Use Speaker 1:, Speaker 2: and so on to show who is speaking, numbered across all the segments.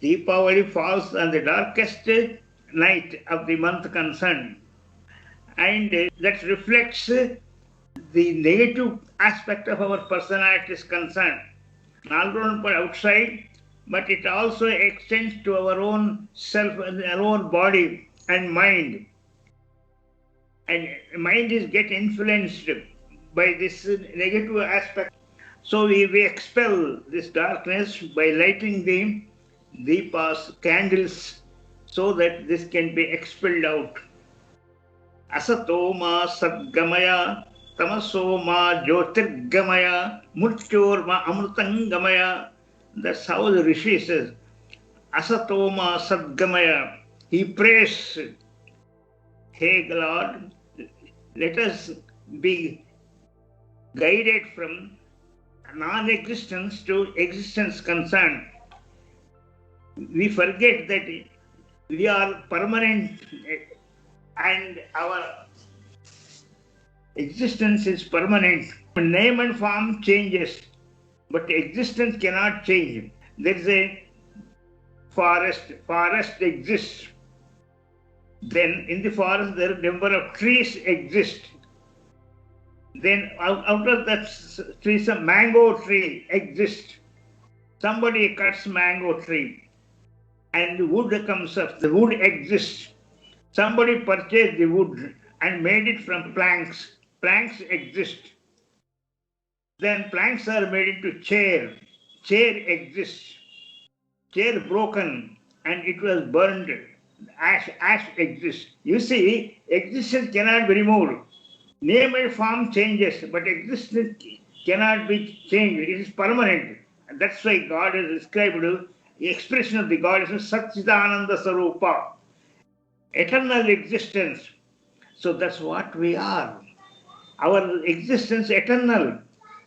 Speaker 1: Deepavali falls on the darkest night of the month concerned, and that reflects the negative aspect of our personality is concerned, not only outside, but it also extends to our own self, our own body and mind. And mind is get influenced by this negative aspect. So we expel this darkness by lighting the deepas, candles, so that this can be expelled out. Asatoma sadgamaya, tamasoma jyotirgamaya, murtyorma amrutangamaya. That's how the Rishi says. Asatoma sadgamaya. He prays, hey Lord, let us be guided from non-existence to existence concerned. We forget that we are permanent and our existence is permanent. Name and form changes, but existence cannot change. There is a forest exists. Then in the forest there are a number of trees exist. Then out of that trees a mango tree exists. Somebody cuts mango tree and wood comes up. The wood exists. Somebody purchased the wood and made it from planks. Planks exist. Then planks are made into chair. Chair exists. Chair broken and it was burned. Ash exists. You see, existence cannot be removed. Name and form changes, but existence cannot be changed. It is permanent. And that's why God is described, the expression of the God is Satchidananda Sarupa, eternal existence. So that's what we are. Our existence eternal,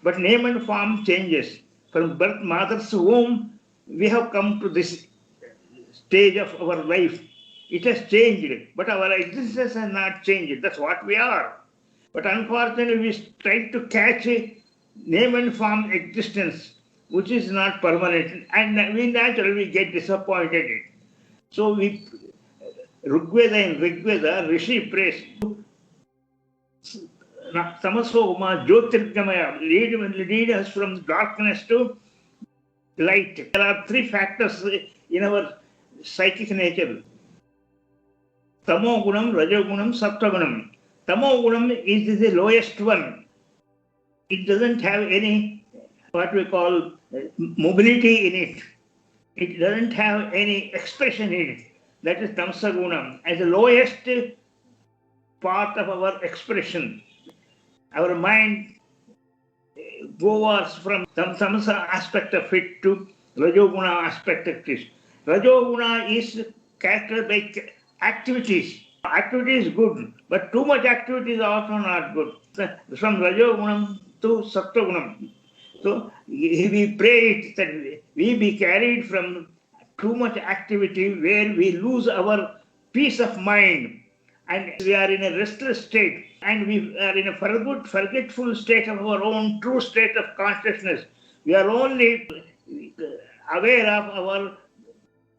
Speaker 1: but name and form changes. From birth, mother's womb, we have come to this stage of our life. It has changed, but our existence has not changed. That's what we are. But unfortunately, we try to catch a name and form existence, which is not permanent, and we naturally get disappointed. So Rigveda and Rigveda, Rishi prays, Tamasoma Jyotirgamaya, lead us from darkness to light. There are three factors in our psychic nature. Tamo gunam, rajo gunam, sattva gunam. Tamo gunam is the lowest one. It doesn't have any, what we call, mobility in it. It doesn't have any expression in it. That is tamsa gunam. As the lowest part of our expression, our mind goes from tamasa aspect of it to rajoguna aspect of it. Rajoguna is characterized by activities. Activity is good, but too much activity is also not good. From rajogunam to sattvagunam. So we pray that we be carried from too much activity where we lose our peace of mind and we are in a restless state and we are in a forgetful state of our own true state of consciousness. We are only aware of our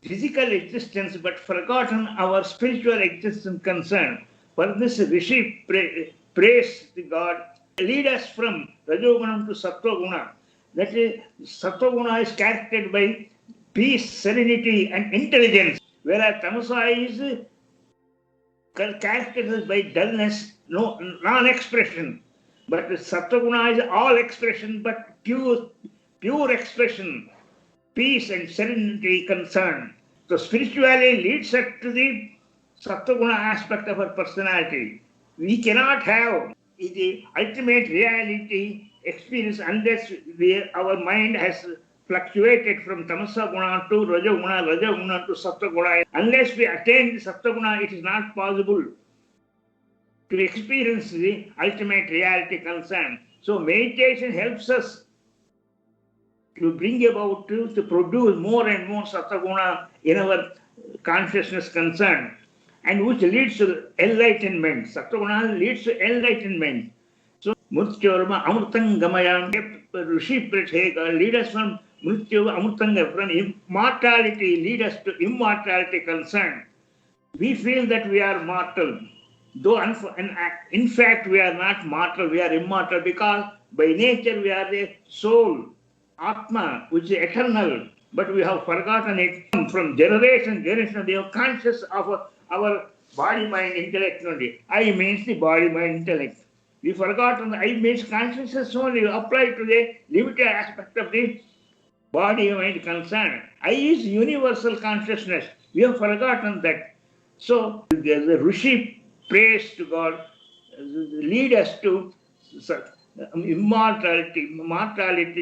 Speaker 1: physical existence but forgotten our spiritual existence concern. For this Rishi prays the God, lead us from Rajogunam to Sattva-guna. That is, Sattva-guna is characterized by peace, serenity and intelligence, whereas Tamasa is characterized by dullness, non-expression. But Sattva-guna is all expression but pure expression, peace and serenity concern. So spirituality leads us to the Sattva-guna aspect of our personality. We cannot have the ultimate reality experience unless our mind has fluctuated from tamasa guna to rajoguna to sattva guna. Unless we attain the sattva guna, it is not possible to experience the ultimate reality concern. So meditation helps us to bring about to produce more and more sattva guna in our consciousness concern, and which leads to enlightenment. Sattva guna leads to enlightenment. So, Murtyorma Amrutam Gamayam, Rishi Prithe, lead us from Mrityu, Amrutanga, from immortality lead us to immortality concern. We feel that we are mortal, though in fact we are not mortal, we are immortal because by nature we are the soul, Atma, which is eternal, but we have forgotten it from generation to generation. We are conscious of our body, mind, intellect only. I means the body, mind, intellect. We forgotten the I means consciousness only applied to the limited aspect of the body, mind concern. I is universal consciousness. We have forgotten that. So the Rishi prays to God, lead us to mortality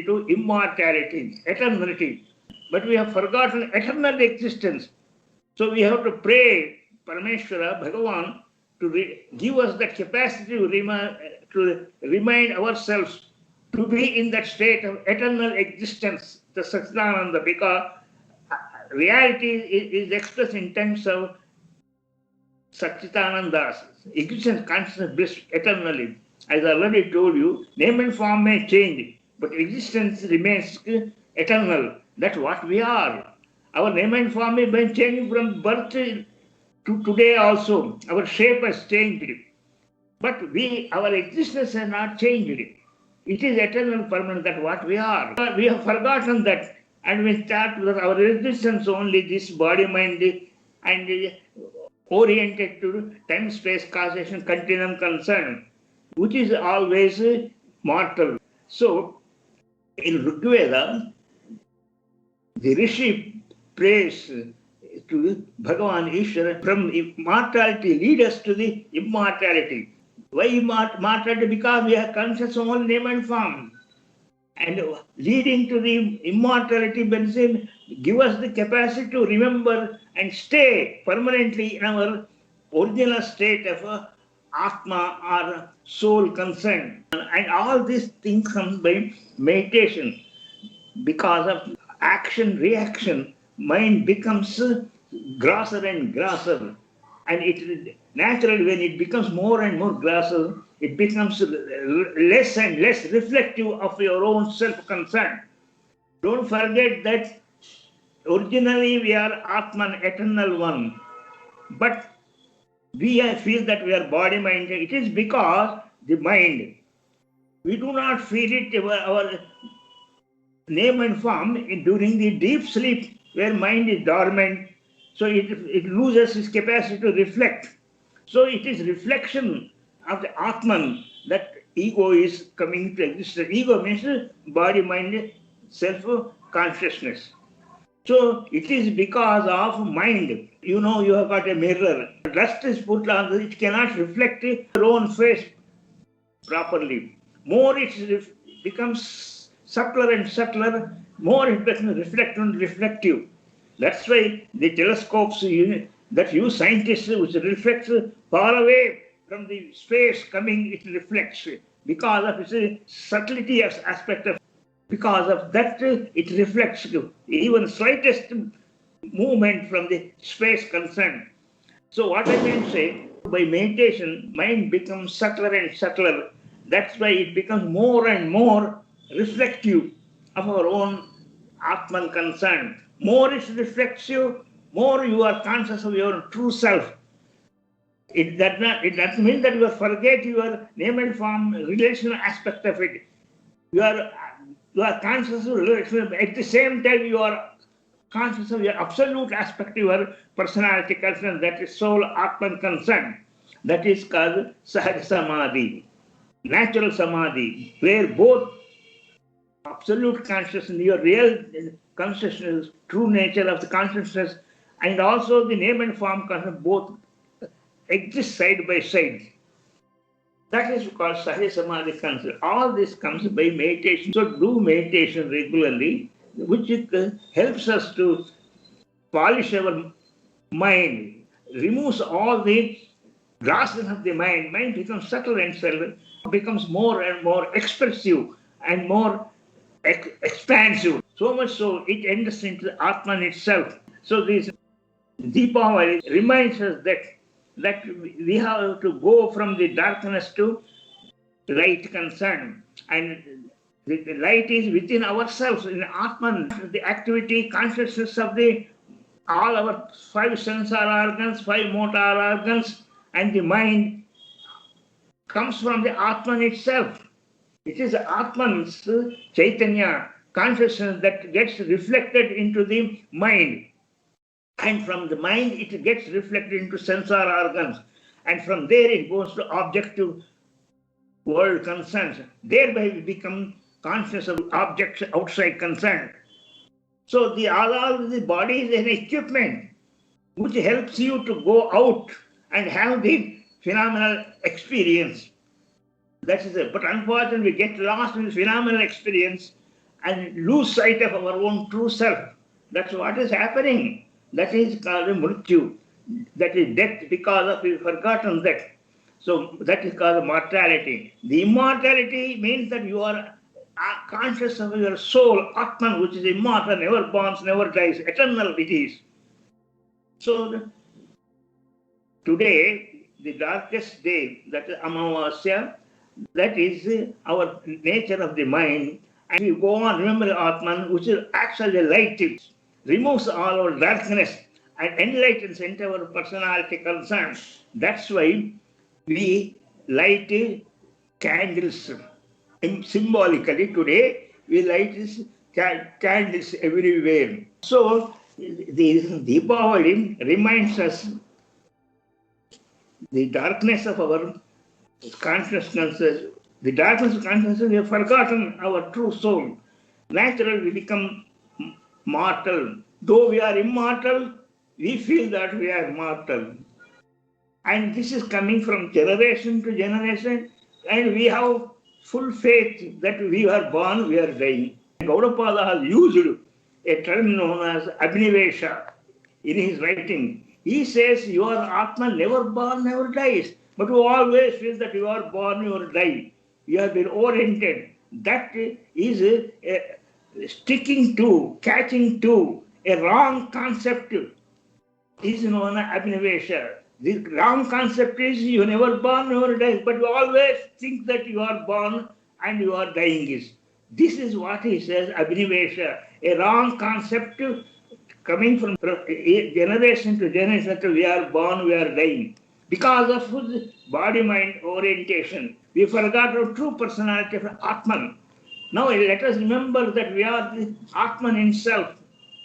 Speaker 1: to immortality, eternity. But we have forgotten eternal existence. So we have to pray Parameshwara, Bhagavan, to give us that capacity to remind ourselves to be in that state of eternal existence, the Satchidananda, because reality is expressed in terms of Satchidananda's existence, consciousness, bliss eternally. As I already told you, name and form may change, but existence remains eternal. That's what we are. Our name and form may be changing from birth to today also. Our shape has changed. But our existence has not changed. It is eternal, permanent, that's what we are. We have forgotten that, and we start with our existence only, this body, mind, and oriented to time, space, causation, continuum concern, which is always mortal. So, in Rigveda, the Rishi prays to Bhagavan Ishvara from immortality lead us to the immortality. Why immortality? Because we are conscious of all name and form. And leading to the immortality, Benzim, give us the capacity to remember and stay permanently in our original state of Atma or soul concern. And all these things come by meditation. Because of action, reaction, mind becomes grosser and grosser. And it naturally, when it becomes more and more grosser, it becomes less and less reflective of your own self-concern. Don't forget that originally we are Atman, eternal one. But we feel that we are body, mind. It is because the mind, we do not feel it, our name and form during the deep sleep where mind is dormant. So it loses its capacity to reflect. So it is reflection of the Atman that ego is coming to existence. Ego means body, mind, self-consciousness. So it is because of mind. You know, you have got a mirror. Dust is put on it, cannot reflect your own face properly. More it becomes subtler and subtler, more it becomes reflective. That's why the telescopes that use scientists, which reflects far away from the space coming, it reflects because of its subtlety aspect of. Because of that, it reflects even slightest movement from the space concerned. So what I can say, by meditation, mind becomes subtler and subtler. That's why it becomes more and more reflective of our own Atman concern. More it reflects you, more you are conscious of your true self. It doesn't mean that you forget your name and form relational aspect of it. You are conscious of relation. At the same time, you are conscious of your absolute aspect of your personality concern, that is soul, Atman concern. That is called Sahaj Samadhi, natural Samadhi, where both absolute consciousness, your real consciousness, true nature of the consciousness, and also the name and form consciousness both exist side by side. That is called Sahaj Samadhi concept. All this comes by meditation. So do meditation regularly, which helps us to polish our mind, removes all the grossness of the mind. Mind becomes subtle and subtle, becomes more and more expressive and more expansive. So much so, it enters into Atman itself. So this Deepavali reminds us that we have to go from the darkness to light concern. And The light is within ourselves, in Atman. The activity, consciousness of all our 5 sense organs, 5 motor organs, and the mind comes from the Atman itself. It is Atman's Chaitanya, consciousness, that gets reflected into the mind. And from the mind, it gets reflected into sensor organs. And from there, it goes to objective world concerns. Thereby, we become conscious of objects outside concern. So, all the body is an equipment which helps you to go out and have the phenomenal experience. That is it. But unfortunately, we get lost in the phenomenal experience and lose sight of our own true self. That's what is happening. That is called mrityu. That is death, because of we've forgotten that. So that is called mortality. The immortality means that you are conscious of your soul, Atman, which is immortal, never born, never dies, eternal it is. So today, the darkest day, that is Amavasya, that is our nature of the mind. And we go on, remember Atman, which is actually light, removes all our darkness and enlightens into our personality concerns. That's why we light candles. Symbolically, today, we light candles everywhere. So, the Deepavali reminds us the darkness of our consciousness. The darkness of consciousness, we have forgotten our true soul. Naturally, we become mortal. Though we are immortal, we feel that we are mortal. And this is coming from generation to generation, and we have full faith that we are born, we are dying. Gaudapada has used a term known as Abhinivesha in his writing. He says, your Atma never born, never dies. But you always feel that you are born, you are die. You have been oriented. That is sticking to, catching to a wrong concept is known as Abhinivesha. The wrong concept is you never born, never die, but you always think that you are born and you are dying. This is what he says, Abhinivesha, a wrong concept coming from generation to generation that we are born, we are dying. Because of body-mind orientation, we forgot our true personality of Atman. Now let us remember that we are the Atman himself,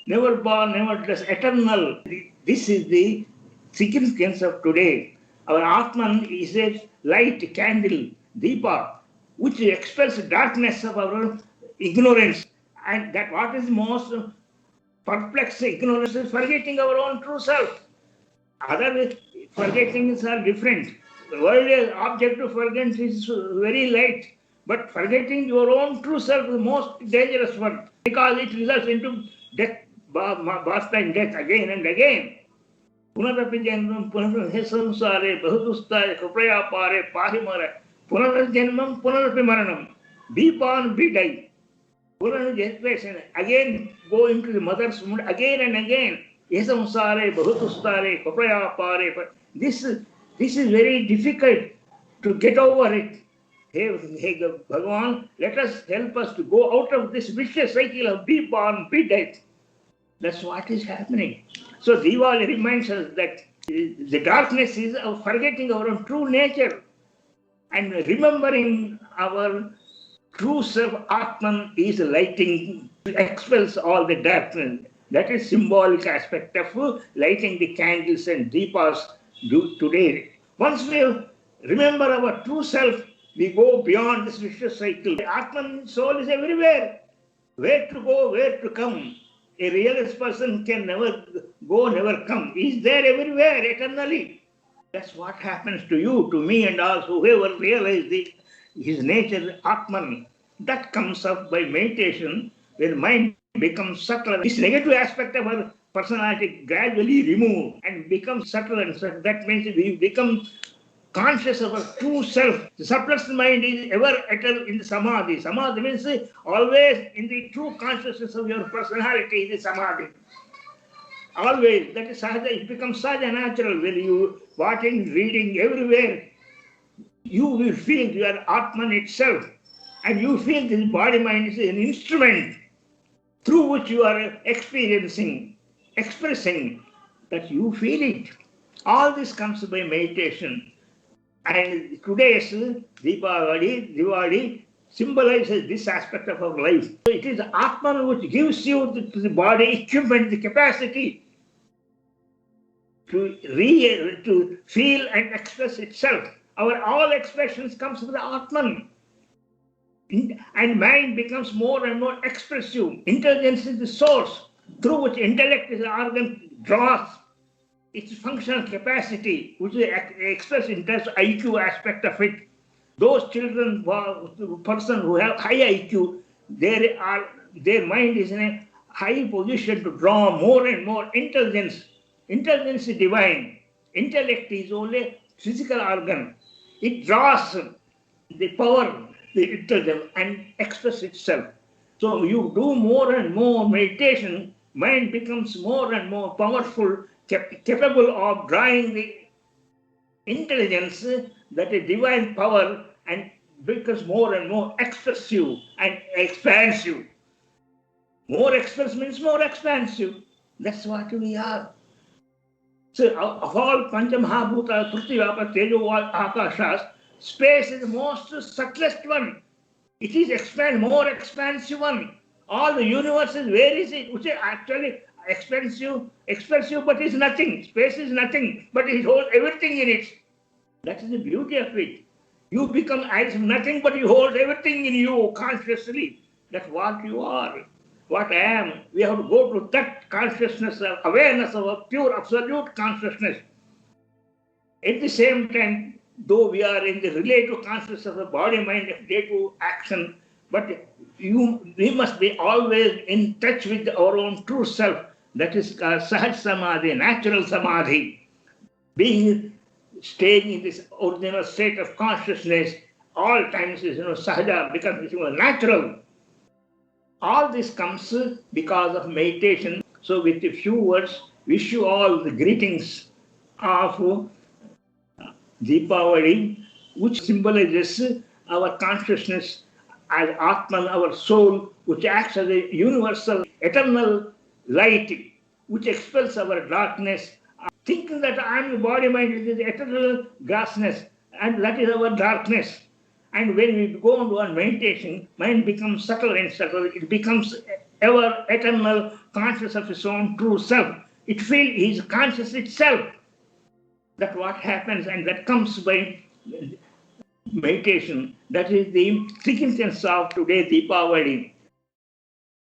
Speaker 1: never born, never dies, eternal. This is the significance of today. Our Atman is a light candle, Deepa, which expels darkness of our ignorance. And that what is most perplexing ignorance is forgetting our own true self. Other forgettings are different. The world is object to forget is very light, but forgetting your own true self is the most dangerous one, because it results into death, birth and death again and again. Punarapi janmam punarapi samsare bahudustare kupraya pare pahimara punarjanmam punarapi maranam. Be born, be die. Puranajation, again go into the mother's womb again and again. Yesamsare bahudustare kupraya pare. This is very difficult to get over it. Hey Bhagavan, let us help us to go out of this vicious cycle of be born, be dead. That's what is happening. So Diwali reminds us that the darkness is of forgetting our own true nature and remembering our true self. Atman is lighting, expels all the darkness. That is symbolic aspect of lighting the candles and deepas today. Once we remember our true self, we go beyond this vicious cycle. The Atman soul is everywhere. Where to go, where to come. A realist person can never go, never come. He is there everywhere, eternally. That's what happens to you, to me, and also whoever realizes his nature, Atman. That comes up by meditation, where mind becomes subtle. This negative aspect of our personality gradually removed and becomes subtle and subtle. That means we become conscious of our true self. The subtlest mind is ever eternal in the samadhi. Samadhi means always in the true consciousness of your personality is the samadhi. Always, that is sahaja, it becomes sahaja natural. When you watching, reading, everywhere, you will feel you are Atman itself. And you feel this body-mind is an instrument through which you are experiencing, expressing, that you feel it. All this comes by meditation. And today's Diwali symbolizes this aspect of our life. So it is Atman which gives you the body equipment, the capacity to feel and express itself. Our all expressions comes from the Atman. And mind becomes more and more expressive. Intelligence is the source through which intellect is the organ draws its functional capacity, which is expressed in terms of IQ aspect of it. Those children, person who have high IQ, their mind is in a high position to draw more and more intelligence. Intelligence is divine. Intellect is only a physical organ. It draws the power, the intelligence, and express itself. So you do more and more meditation, mind becomes more and more powerful, capable of drawing the intelligence, that is divine power, and becomes more and more expressive and expansive. More express means more expansive. That's what we are. So of all Panchamahabhuta, Prithvi, Vapa, Tejo, Akashas, space is the most subtlest one. It is more expansive one. All the universe is, where is it? Which is actually expressive, but is nothing. Space is nothing, but it holds everything in it. That is the beauty of it. You become as nothing, but you hold everything in you consciously. That's what you are, what I am. We have to go to that consciousness, awareness of a pure absolute consciousness. At the same time, though we are in the relative consciousness of the body, mind, day-to action, but we must be always in touch with our own true self. That is Sahaj Samadhi, natural Samadhi. Staying in this original state of consciousness, all times is Sahaja, becomes natural. All this comes because of meditation. So with a few words, wish you all the greetings of Deepavali, which symbolizes our consciousness as Atman, our soul, which acts as a universal, eternal light, which expels our darkness. Thinking that I am the body, mind, it is eternal grassness, and that is our darkness. And when we go on to our meditation, mind becomes subtle and subtle. It becomes ever eternal, conscious of its own true self. It feels he is conscious itself. That's what happens, and that comes by meditation. That is the significance of today, Deepavali.